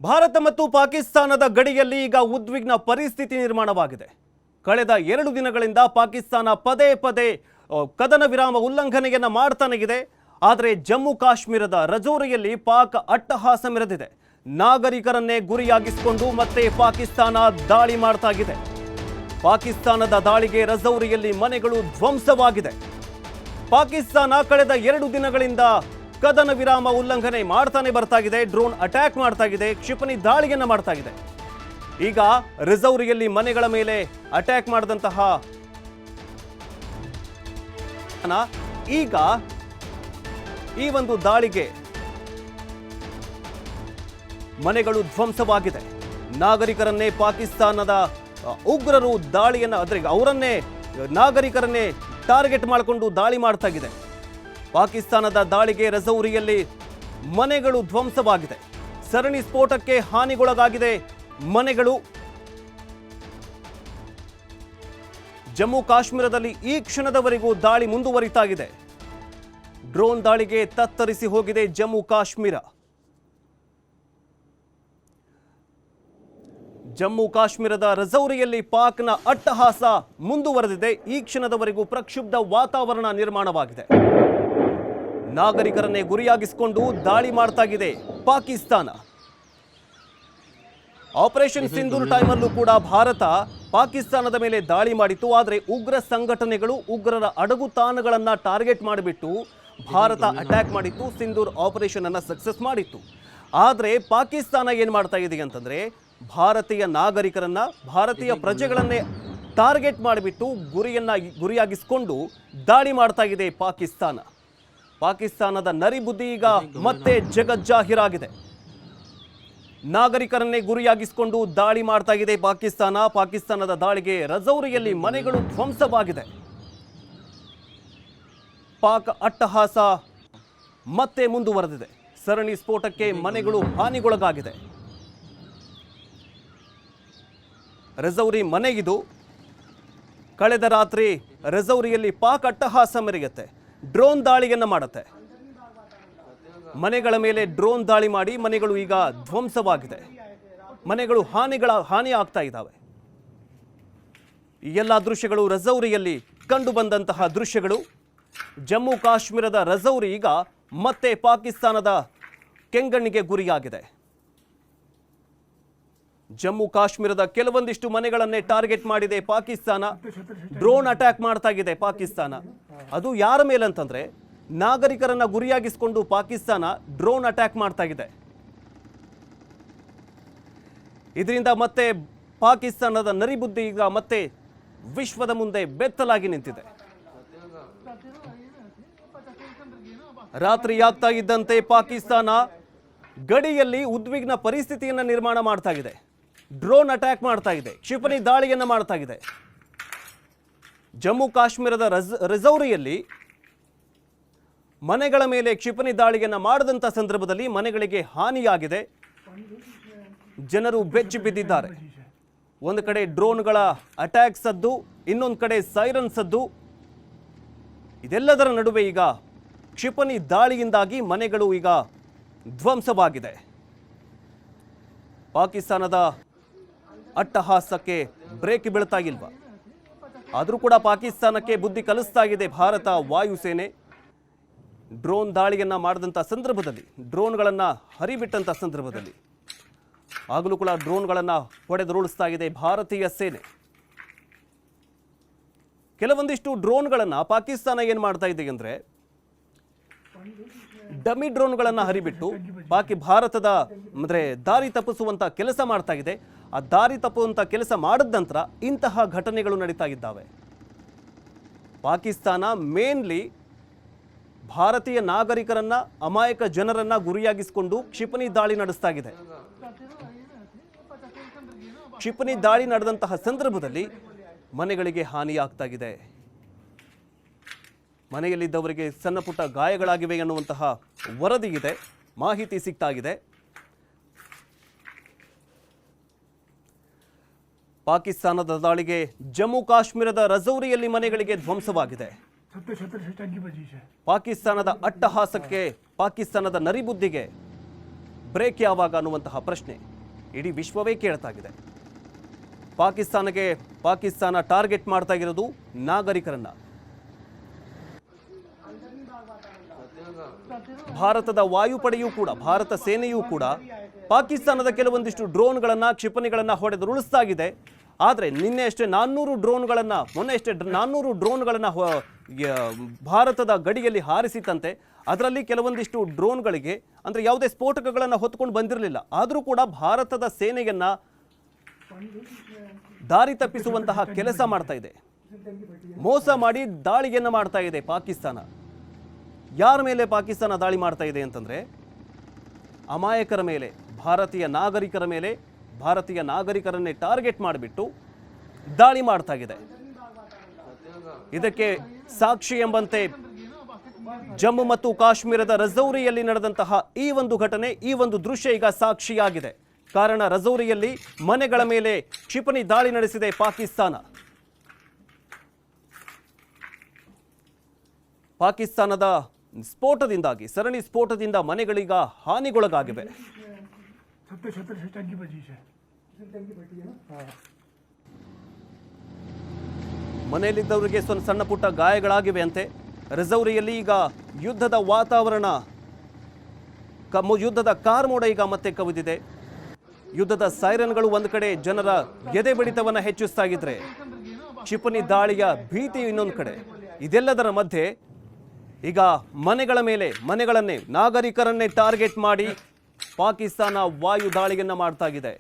ಭಾರತ ಮತ್ತು ಪಾಕಿಸ್ತಾನದ ಗಡಿಯಲ್ಲಿ ಈಗ ಉದ್ವಿಗ್ನ ಪರಿಸ್ಥಿತಿ ನಿರ್ಮಾಣವಾಗಿದೆ. ಕಳೆದ 2 ದಿನಗಳಿಂದ ಪಾಕಿಸ್ತಾನ ಪದೇ ಪದೇ ಕದನ ವಿರಾಮ ಉಲ್ಲಂಘನೆಯನ್ನು ಮಾಡ್ತಾನೆ ಇದೆ. ಆದರೆ ಜಮ್ಮು ಕಾಶ್ಮೀರದ ರಜೌರಿಯಲ್ಲಿ ಪಾಕ್ ಅಟ್ಟಹಾಸ ಮೆರೆದಿದೆ. ನಾಗರಿಕರನ್ನೇ ಗುರಿಯಾಗಿಸಿಕೊಂಡು ಮತ್ತೆ ಪಾಕಿಸ್ತಾನ ದಾಳಿ ಮಾಡ್ತಾ ಇದೆ. ಪಾಕಿಸ್ತಾನದ ದಾಳಿಗೆ ರಜೌರಿಯಲ್ಲಿ ಮನೆಗಳು ಧ್ವಂಸವಾಗಿದೆ. ಪಾಕಿಸ್ತಾನ ಕಳೆದ 2 ದಿನಗಳಿಂದ ಕದನ ವಿರಾಮ ಉಲ್ಲಂಘನೆ ಮಾಡ್ತಾನೆ ಬರ್ತಾ ಇದೆ. ಡ್ರೋನ್ ಅಟ್ಯಾಕ್ ಮಾಡ್ತಾ ಇದೆ, ಕ್ಷಿಪಣಿ ದಾಳಿಯನ್ನು ಮಾಡ್ತಾ ಇದೆ. ಈಗ ರಜೌರಿಯಲ್ಲಿ ಮನೆಗಳ ಮೇಲೆ ಅಟ್ಯಾಕ್ ಮಾಡಿದಂತಹ ಈಗ ಈ ಒಂದು ದಾಳಿಗೆ ಮನೆಗಳು ಧ್ವಂಸವಾಗಿದೆ. ನಾಗರಿಕರನ್ನೇ ಪಾಕಿಸ್ತಾನದ ಉಗ್ರರು ದಾಳಿಯನ್ನು ಅವರನ್ನೇ ನಾಗರಿಕರನ್ನೇ ಟಾರ್ಗೆಟ್ ಮಾಡಿಕೊಂಡು ದಾಳಿ ಮಾಡ್ತಾ ಇದೆ. ಪಾಕಿಸ್ತಾನದ ದಾಳಿಗೆ ರಜೌರಿಯಲ್ಲಿ ಮನೆಗಳು ಧ್ವಂಸವಾಗಿದೆ. ಸರಣಿ ಸ್ಫೋಟಕ್ಕೆ ಹಾನಿಗೊಳಗಾಗಿದೆ ಮನೆಗಳು. ಜಮ್ಮು ಕಾಶ್ಮೀರದಲ್ಲಿ ಈ ಕ್ಷಣದವರೆಗೂ ದಾಳಿ ಮುಂದುವರಿತಾ ಇದೆ. ಡ್ರೋನ್ ದಾಳಿಗೆ ತತ್ತರಿಸಿ ಹೋಗಿದೆ ಜಮ್ಮು ಕಾಶ್ಮೀರ. ಜಮ್ಮು ಕಾಶ್ಮೀರದ ರಜೌರಿಯಲ್ಲಿ ಪಾಕ್ನ ಅಟ್ಟಹಾಸ ಮುಂದುವರೆದಿದೆ. ಈ ಕ್ಷಣದವರೆಗೂ ಪ್ರಕ್ಷುಬ್ಧ ವಾತಾವರಣ ನಿರ್ಮಾಣವಾಗಿದೆ. ನಾಗರಿಕರನ್ನೇ ಗುರಿಯಾಗಿಸಿಕೊಂಡು ದಾಳಿ ಮಾಡ್ತಾಗಿದೆ ಪಾಕಿಸ್ತಾನ. ಆಪರೇಷನ್ ಸಿಂಧೂರ್ ಟೈಮಲ್ಲೂ ಕೂಡ ಭಾರತ ಪಾಕಿಸ್ತಾನದ ಮೇಲೆ ದಾಳಿ ಮಾಡಿತ್ತು. ಆದರೆ ಉಗ್ರ ಸಂಘಟನೆಗಳು ಉಗ್ರರ ಅಡಗುತಾಣಗಳನ್ನ ಟಾರ್ಗೆಟ್ ಮಾಡಿಬಿಟ್ಟು ಭಾರತ ಅಟ್ಯಾಕ್ ಮಾಡಿತ್ತು. ಸಿಂಧೂರ್ ಆಪರೇಷನ್ ಅನ್ನ ಸಕ್ಸಸ್ ಮಾಡಿತ್ತು. ಆದರೆ ಪಾಕಿಸ್ತಾನ ಏನ್ ಮಾಡ್ತಾ ಇದೆ ಅಂತಂದ್ರೆ ಭಾರತೀಯ ನಾಗರಿಕರನ್ನ, ಭಾರತೀಯ ಪ್ರಜೆಗಳನ್ನೇ ಟಾರ್ಗೆಟ್ ಮಾಡಿಬಿಟ್ಟು ಗುರಿಯಾಗಿಸಿಕೊಂಡು ದಾಳಿ ಮಾಡ್ತಾ ಇದೆ ಪಾಕಿಸ್ತಾನ. ಪಾಕಿಸ್ತಾನದ ನರಿಬುದ್ಧಿ ಈಗ ಮತ್ತೆ ಜಗಜ್ಜಾಹೀರಾಗಿದೆ. ನಾಗರಿಕರನ್ನೇ ಗುರಿಯಾಗಿಸಿಕೊಂಡು ದಾಳಿ ಮಾಡ್ತಾ ಇದೆ ಪಾಕಿಸ್ತಾನ. ಪಾಕಿಸ್ತಾನದ ದಾಳಿಗೆ ರಜೌರಿಯಲ್ಲಿ ಮನೆಗಳು ಧ್ವಂಸವಾಗಿದೆ. ಪಾಕ್ ಅಟ್ಟಹಾಸ ಮತ್ತೆ ಮುಂದುವರೆದಿದೆ. ಸರಣಿ ಸ್ಫೋಟಕ್ಕೆ ಮನೆಗಳು ಹಾನಿಗೊಳಗಾಗಿದೆ. ರಜೌರಿ ಮನೆಗಿದು. ಕಳೆದ ರಾತ್ರಿ ರಜೌರಿಯಲ್ಲಿ ಪಾಕ್ ಅಟ್ಟಹಾಸ ಮೆರೆಯುತ್ತೆ. ಡ್ರೋನ್ ದಾಳಿಯನ್ನು ಮಾಡುತ್ತೆ. ಮನೆಗಳ ಮೇಲೆ ಡ್ರೋನ್ ದಾಳಿ ಮಾಡಿ ಮನೆಗಳು ಈಗ ಧ್ವಂಸವಾಗಿದೆ. ಮನೆಗಳು ಹಾನಿ ಆಗ್ತಾ ಇದ್ದಾವೆ. ಈ ಎಲ್ಲ ದೃಶ್ಯಗಳು ರಜೌರಿಯಲ್ಲಿ ಕಂಡು ಬಂದಂತಹ ದೃಶ್ಯಗಳು. ಜಮ್ಮು ಕಾಶ್ಮೀರದ ರಜೌರಿ ಈಗ ಮತ್ತೆ ಪಾಕಿಸ್ತಾನದ ಕೆಂಗಣ್ಣಿಗೆ ಗುರಿಯಾಗಿದೆ. ಜಮ್ಮು ಕಾಶ್ಮೀರದ ಕೆಲವೊಂದಿಷ್ಟು ಮನೆಗಳನ್ನೇ ಟಾರ್ಗೆಟ್ ಮಾಡಿದೆ ಪಾಕಿಸ್ತಾನ. ಡ್ರೋನ್ ಅಟ್ಯಾಕ್ ಮಾಡ್ತಾ ಇದೆ ಪಾಕಿಸ್ತಾನ. ಅದು ಯಾರ ಮೇಲೆ ಅಂತಂದ್ರೆ ನಾಗರಿಕರನ್ನ ಗುರಿಯಾಗಿಸಿಕೊಂಡು ಪಾಕಿಸ್ತಾನ ಡ್ರೋನ್ ಅಟ್ಯಾಕ್ ಮಾಡ್ತಾ ಇದೆ. ಇದರಿಂದ ಮತ್ತೆ ಪಾಕಿಸ್ತಾನದ ನರಿಬುದ್ಧಿ ಈಗ ಮತ್ತೆ ವಿಶ್ವದ ಮುಂದೆ ಬೆತ್ತಲಾಗಿ ನಿಂತಿದೆ. ರಾತ್ರಿ ಆಗ್ತಾ ಇದ್ದಂತೆ ಪಾಕಿಸ್ತಾನ ಗಡಿಯಲ್ಲಿ ಉದ್ವಿಗ್ನ ಪರಿಸ್ಥಿತಿಯನ್ನು ನಿರ್ಮಾಣ ಮಾಡ್ತಾ ಇದೆ. ಡ್ರೋನ್ ಅಟ್ಯಾಕ್ ಮಾಡ್ತಾ ಇದೆ, ಕ್ಷಿಪಣಿ ದಾಳಿಯನ್ನು ಮಾಡ್ತಾ ಇದೆ. ಜಮ್ಮು ಕಾಶ್ಮೀರದ ರಜೌರಿಯಲ್ಲಿ ಮನೆಗಳ ಮೇಲೆ ಕ್ಷಿಪಣಿ ದಾಳಿಯನ್ನು ಮಾಡಿದಂಥ ಸಂದರ್ಭದಲ್ಲಿ ಮನೆಗಳಿಗೆ ಹಾನಿಯಾಗಿದೆ. ಜನರು ಬೆಚ್ಚಿ ಬಿದ್ದಿದ್ದಾರೆ. ಒಂದು ಕಡೆ ಡ್ರೋನ್ಗಳ ಅಟ್ಯಾಕ್ ಸದ್ದು, ಇನ್ನೊಂದು ಕಡೆ ಸೈರನ್ ಸದ್ದು. ಇದೆಲ್ಲದರ ನಡುವೆ ಈಗ ಕ್ಷಿಪಣಿ ದಾಳಿಯಿಂದಾಗಿ ಮನೆಗಳು ಈಗ ಧ್ವಂಸವಾಗಿದೆ. ಪಾಕಿಸ್ತಾನದ ಅಟ್ಟಹಾಸಕ್ಕೆ ಬ್ರೇಕ್ ಬೀಳ್ತಾ ಇಲ್ವಾ? ಆದರೂ ಕೂಡ ಪಾಕಿಸ್ತಾನಕ್ಕೆ ಬುದ್ಧಿ ಕಲಿಸ್ತಾ ಇದೆ ಭಾರತ ವಾಯುಸೇನೆ. ಡ್ರೋನ್ ದಾಳಿಯನ್ನು ಮಾಡಿದಂಥ ಸಂದರ್ಭದಲ್ಲಿ, ಡ್ರೋನ್ಗಳನ್ನು ಹರಿಬಿಟ್ಟಂಥ ಸಂದರ್ಭದಲ್ಲಿ ಆಗಲೂ ಕೂಡ ಡ್ರೋನ್ಗಳನ್ನು ಹೊಡೆದುರುಳಿಸ್ತಾ ಇದೆ ಭಾರತೀಯ ಸೇನೆ. ಕೆಲವೊಂದಿಷ್ಟು ಡ್ರೋನ್ಗಳನ್ನು ಪಾಕಿಸ್ತಾನ ಏನು ಮಾಡ್ತಾ ಇದೆ ಅಂದರೆ ಡಮ್ಮಿ ಡ್ರೋನ್ಗಳನ್ನು ಹರಿಬಿಟ್ಟು ಭಾರತದ ಅಂದರೆ ದಾರಿ ತಪ್ಪಿಸುವಂಥ ಕೆಲಸ ಮಾಡ್ತಾ ಇದೆ. ಆ ದಾರಿ ತಪ್ಪುವಂಥ ಕೆಲಸ ಮಾಡಿದ ನಂತರ ಇಂತಹ ಘಟನೆಗಳು ನಡೀತಾ ಇದ್ದಾವೆ. ಪಾಕಿಸ್ತಾನ ಮೇನ್ಲಿ ಭಾರತೀಯ ನಾಗರಿಕರನ್ನ, ಅಮಾಯಕ ಜನರನ್ನ ಗುರಿಯಾಗಿಸಿಕೊಂಡು ಕ್ಷಿಪಣಿ ದಾಳಿ ನಡೆಸ್ತಾ ಇದೆ. ಕ್ಷಿಪಣಿ ದಾಳಿ ನಡೆದಂತಹ ಸಂದರ್ಭದಲ್ಲಿ ಮನೆಗಳಿಗೆ ಹಾನಿಯಾಗ್ತಾ ಇದೆ. ಮನೆಯಲ್ಲಿದ್ದವರಿಗೆ ಸಣ್ಣ ಪುಟ್ಟ ಗಾಯಗಳಾಗಿವೆ ಎನ್ನುವಂತಹ ವರದಿ ಇದೆ, ಮಾಹಿತಿ ಸಿಗ್ತಾ ಇದೆ. ಪಾಕಿಸ್ತಾನದ ದಾಳಿಗೆ ಜಮ್ಮು ಕಾಶ್ಮೀರದ ರಜೌರಿಯಲ್ಲಿ ಮನೆಗಳಿಗೆ ಧ್ವಂಸವಾಗಿದೆ. ಪಾಕಿಸ್ತಾನದ ಅಟ್ಟಹಾಸಕ್ಕೆ, ಪಾಕಿಸ್ತಾನದ ನರಿಬುದ್ಧಿಗೆ ಬ್ರೇಕ್ ಯಾವಾಗ ಅನ್ನುವಂತಹ ಪ್ರಶ್ನೆ ಇಡೀ ವಿಶ್ವವೇ ಕೇಳ್ತಾ ಇದೆ. ಪಾಕಿಸ್ತಾನ ಟಾರ್ಗೆಟ್ ಮಾಡ್ತಾ ಇರೋದು ನಾಗರಿಕರನ್ನ. ಭಾರತದ ವಾಯುಪಡೆಯೂ ಕೂಡ, ಭಾರತ ಸೇನೆಯೂ ಕೂಡ ಪಾಕಿಸ್ತಾನದ ಕೆಲವೊಂದಿಷ್ಟು ಡ್ರೋನ್ಗಳನ್ನ, ಕ್ಷಿಪಣಿಗಳನ್ನ ಹೊಡೆದುರುಳಿಸ್ತಾಗಿದೆ. ಆದರೆ ಮೊನ್ನೆ ಅಷ್ಟೇ 400 ಡ್ರೋನ್ಗಳನ್ನ ಭಾರತದ ಗಡಿಯಲ್ಲಿ ಹಾರಿಸಿತಂತೆ. ಅದರಲ್ಲಿ ಕೆಲವೊಂದಿಷ್ಟು ಡ್ರೋನ್ಗಳಿಗೆ ಅಂದರೆ ಯಾವುದೇ ಸ್ಫೋಟಕಗಳನ್ನು ಹೊತ್ಕೊಂಡು ಬಂದಿರಲಿಲ್ಲ. ಆದರೂ ಕೂಡ ಭಾರತದ ಸೇನೆಯನ್ನ ದಾರಿ ತಪ್ಪಿಸುವಂತಹ ಕೆಲಸ ಮಾಡ್ತಾ ಇದೆ, ಮೋಸ ಮಾಡಿ ದಾಳಿಯನ್ನು ಮಾಡ್ತಾ ಇದೆ ಪಾಕಿಸ್ತಾನ. ಯಾರ ಮೇಲೆ ಪಾಕಿಸ್ತಾನ ದಾಳಿ ಮಾಡ್ತಾ ಇದೆ ಅಂತಂದ್ರೆ ಅಮಾಯಕರ ಮೇಲೆ, ಭಾರತೀಯ ನಾಗರಿಕರ ಮೇಲೆ, ಭಾರತೀಯ ನಾಗರಿಕರನ್ನೇ ಟಾರ್ಗೆಟ್ ಮಾಡಿಬಿಟ್ಟು ದಾಳಿ ಮಾಡ್ತಾ ಇದೆ. ಇದಕ್ಕೆ ಸಾಕ್ಷಿ ಎಂಬಂತೆ ಜಮ್ಮು ಮತ್ತು ಕಾಶ್ಮೀರದ ರಜೌರಿಯಲ್ಲಿ ನಡೆದಂತಹ ಈ ಒಂದು ಘಟನೆ, ಈ ಒಂದು ದೃಶ್ಯ ಈಗ ಸಾಕ್ಷಿಯಾಗಿದೆ. ಕಾರಣ ರಜೌರಿಯಲ್ಲಿ ಮನೆಗಳ ಮೇಲೆ ಕ್ಷಿಪಣಿ ದಾಳಿ ನಡೆಸಿದೆ ಪಾಕಿಸ್ತಾನ. ಪಾಕಿಸ್ತಾನದ ಸ್ಫೋಟದಿಂದಾಗಿ, ಸರಣಿ ಸ್ಫೋಟದಿಂದ ಮನೆಗಳೀಗ ಹಾನಿಗೊಳಗಾಗಿವೆ. ಮನೆಯಲ್ಲಿದ್ದವರಿಗೆ ಸಣ್ಣ ಪುಟ್ಟ ಗಾಯಗಳಾಗಿವೆ ಅಂತೆ. ರಜೌರಿಯಲ್ಲಿ ಈಗ ಯುದ್ಧದ ವಾತಾವರಣ, ಯುದ್ಧದ ಕಾರ್ಮೋಡ ಈಗ ಮತ್ತೆ ಕವಿದಿದೆ. ಯುದ್ಧದ ಸೈರನ್ಗಳು ಒಂದು ಕಡೆ ಜನರ ಎದೆ ಬಡಿತವನ್ನು ಹೆಚ್ಚಿಸ್ತಾ ಇದ್ರೆ, ಕ್ಷಿಪಣಿ ದಾಳಿಯ ಭೀತಿ ಇನ್ನೊಂದು ಕಡೆ. ಇದೆಲ್ಲದರ ಮಧ್ಯೆ ಈಗ ಮನೆಗಳನ್ನೇ, ನಾಗರಿಕರನ್ನೇ ಟಾರ್ಗೆಟ್ ಮಾಡಿ ಪಾಕಿಸ್ತಾನ ವಾಯು ದಾಳಿಯನ್ನ ಮಾಡ್ತಾ ಇದೆ.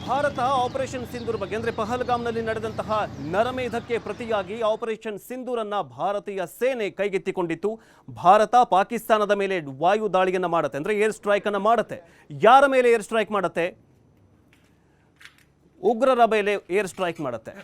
ಭಾರತ ಆಪರೇಷನ್ ಸಿಂಧೂರ್ ಬಗ್ಗೆ, ಅಂದ್ರೆ ಪಹಲ್ಗಾಮ್ನಲ್ಲಿ ನಡೆದಂತಹ ನರಮೇಧಕ್ಕೆ ಪ್ರತಿಯಾಗಿ ಆಪರೇಷನ್ ಸಿಂಧೂರನ್ನ ಭಾರತೀಯ ಸೇನೆ ಕೈಗೆತ್ತಿಕೊಂಡಿತ್ತು. ಭಾರತ ಪಾಕಿಸ್ತಾನದ ಮೇಲೆ ವಾಯು ದಾಳಿಯನ್ನ ಮಾಡುತ್ತೆ, ಅಂದ್ರೆ ಏರ್ ಸ್ಟ್ರೈಕ್ ಅನ್ನ ಮಾಡುತ್ತೆ. ಯಾರ ಮೇಲೆ ಏರ್ ಸ್ಟ್ರೈಕ್ ಮಾಡುತ್ತೆ? ಉಗ್ರರ ಮೇಲೆ ಏರ್ ಸ್ಟ್ರೈಕ್ ಮಾಡುತ್ತೆ.